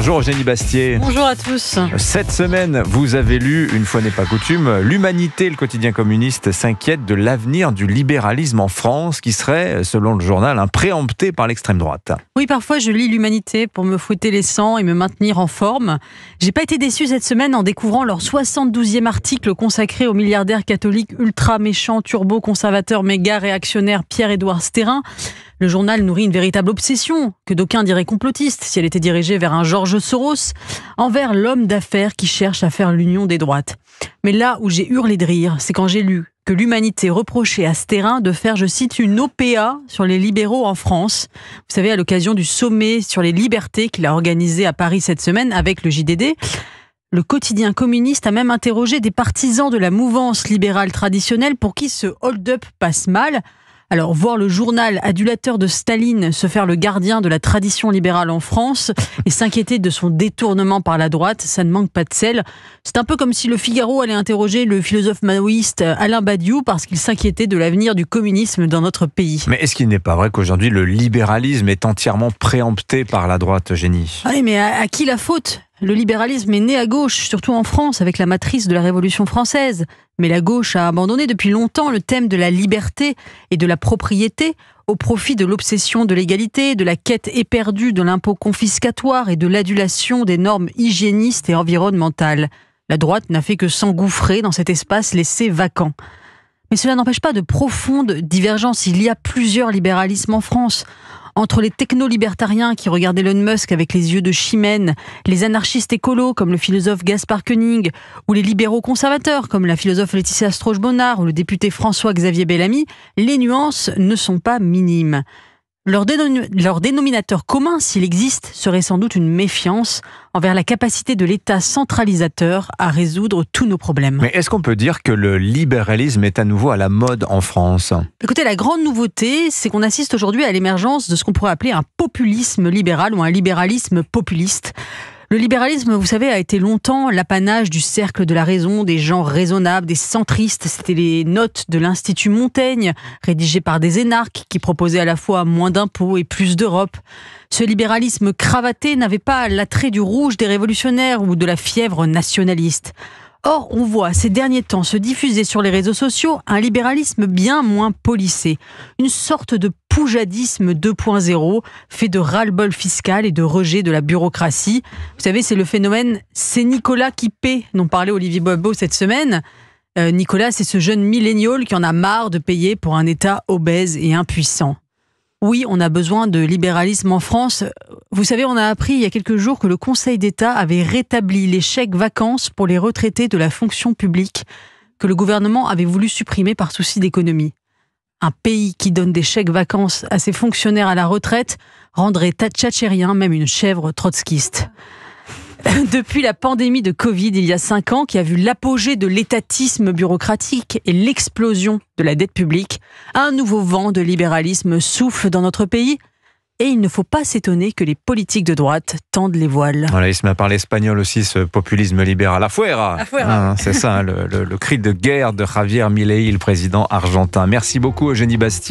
Bonjour Eugénie Bastier. Bonjour à tous. Cette semaine, vous avez lu, une fois n'est pas coutume, l'Humanité, le quotidien communiste, s'inquiète de l'avenir du libéralisme en France, qui serait, selon le journal, préempté par l'extrême droite. Oui, parfois je lis l'Humanité pour me fouetter les sangs et me maintenir en forme. J'ai pas été déçue cette semaine en découvrant leur 72e article consacré au milliardaire catholique ultra méchant, turbo-conservateur, méga réactionnaire Pierre-Édouard Stérin. Le journal nourrit une véritable obsession, que d'aucuns diraient complotiste, si elle était dirigée vers un George Soros, envers l'homme d'affaires qui cherche à faire l'union des droites. Mais là où j'ai hurlé de rire, c'est quand j'ai lu que l'Humanité reprochait à Stérin de faire, je cite, une OPA sur les libéraux en France. Vous savez, à l'occasion du sommet sur les libertés qu'il a organisé à Paris cette semaine avec le JDD. Le quotidien communiste a même interrogé des partisans de la mouvance libérale traditionnelle pour qui ce hold-up passe mal. Alors, voir le journal adulateur de Staline se faire le gardien de la tradition libérale en France et s'inquiéter de son détournement par la droite, ça ne manque pas de sel. C'est un peu comme si le Figaro allait interroger le philosophe maoïste Alain Badiou parce qu'il s'inquiétait de l'avenir du communisme dans notre pays. Mais est-ce qu'il n'est pas vrai qu'aujourd'hui le libéralisme est entièrement préempté par la droite, Eugénie ? Oui, mais à qui la faute ? Le libéralisme est né à gauche, surtout en France, avec la matrice de la Révolution française. Mais la gauche a abandonné depuis longtemps le thème de la liberté et de la propriété au profit de l'obsession de l'égalité, de la quête éperdue de l'impôt confiscatoire et de l'adulation des normes hygiénistes et environnementales. La droite n'a fait que s'engouffrer dans cet espace laissé vacant. Mais cela n'empêche pas de profondes divergences. Il y a plusieurs libéralismes en France. Entre les techno-libertariens qui regardent Elon Musk avec les yeux de Chimène, les anarchistes écolos comme le philosophe Gaspard Koenig, ou les libéraux conservateurs comme la philosophe Laetitia Strauch-Bonnard ou le député François-Xavier Bellamy, les nuances ne sont pas minimes. Leur dénominateur commun, s'il existe, serait sans doute une méfiance envers la capacité de l'État centralisateur à résoudre tous nos problèmes. Mais est-ce qu'on peut dire que le libéralisme est à nouveau à la mode en France ? Écoutez, la grande nouveauté, c'est qu'on assiste aujourd'hui à l'émergence de ce qu'on pourrait appeler un populisme libéral ou un libéralisme populiste. Le libéralisme, vous savez, a été longtemps l'apanage du cercle de la raison, des gens raisonnables, des centristes. C'était les notes de l'Institut Montaigne, rédigées par des énarques qui proposaient à la fois moins d'impôts et plus d'Europe. Ce libéralisme cravaté n'avait pas l'attrait du rouge des révolutionnaires ou de la fièvre nationaliste. Or, on voit ces derniers temps se diffuser sur les réseaux sociaux un libéralisme bien moins policé. Une sorte de poujadisme 2.0, fait de ras-le-bol fiscal et de rejet de la bureaucratie. Vous savez, c'est le phénomène « c'est Nicolas qui paie » dont parlait Olivier Boisbeau cette semaine. Nicolas, c'est ce jeune millénial qui en a marre de payer pour un État obèse et impuissant. Oui, on a besoin de libéralisme en France. Vous savez, on a appris il y a quelques jours que le Conseil d'État avait rétabli les chèques vacances pour les retraités de la fonction publique que le gouvernement avait voulu supprimer par souci d'économie. Un pays qui donne des chèques vacances à ses fonctionnaires à la retraite rendrait tchatchérien même une chèvre trotskiste. Depuis la pandémie de Covid il y a 5 ans, qui a vu l'apogée de l'étatisme bureaucratique et l'explosion de la dette publique, un nouveau vent de libéralisme souffle dans notre pays. Et il ne faut pas s'étonner que les politiques de droite tendent les voiles. Voilà, il se met à parler espagnol aussi, ce populisme libéral. Afuera, c'est ça, le cri de guerre de Javier Milei, le président argentin. Merci beaucoup Eugénie Bastier.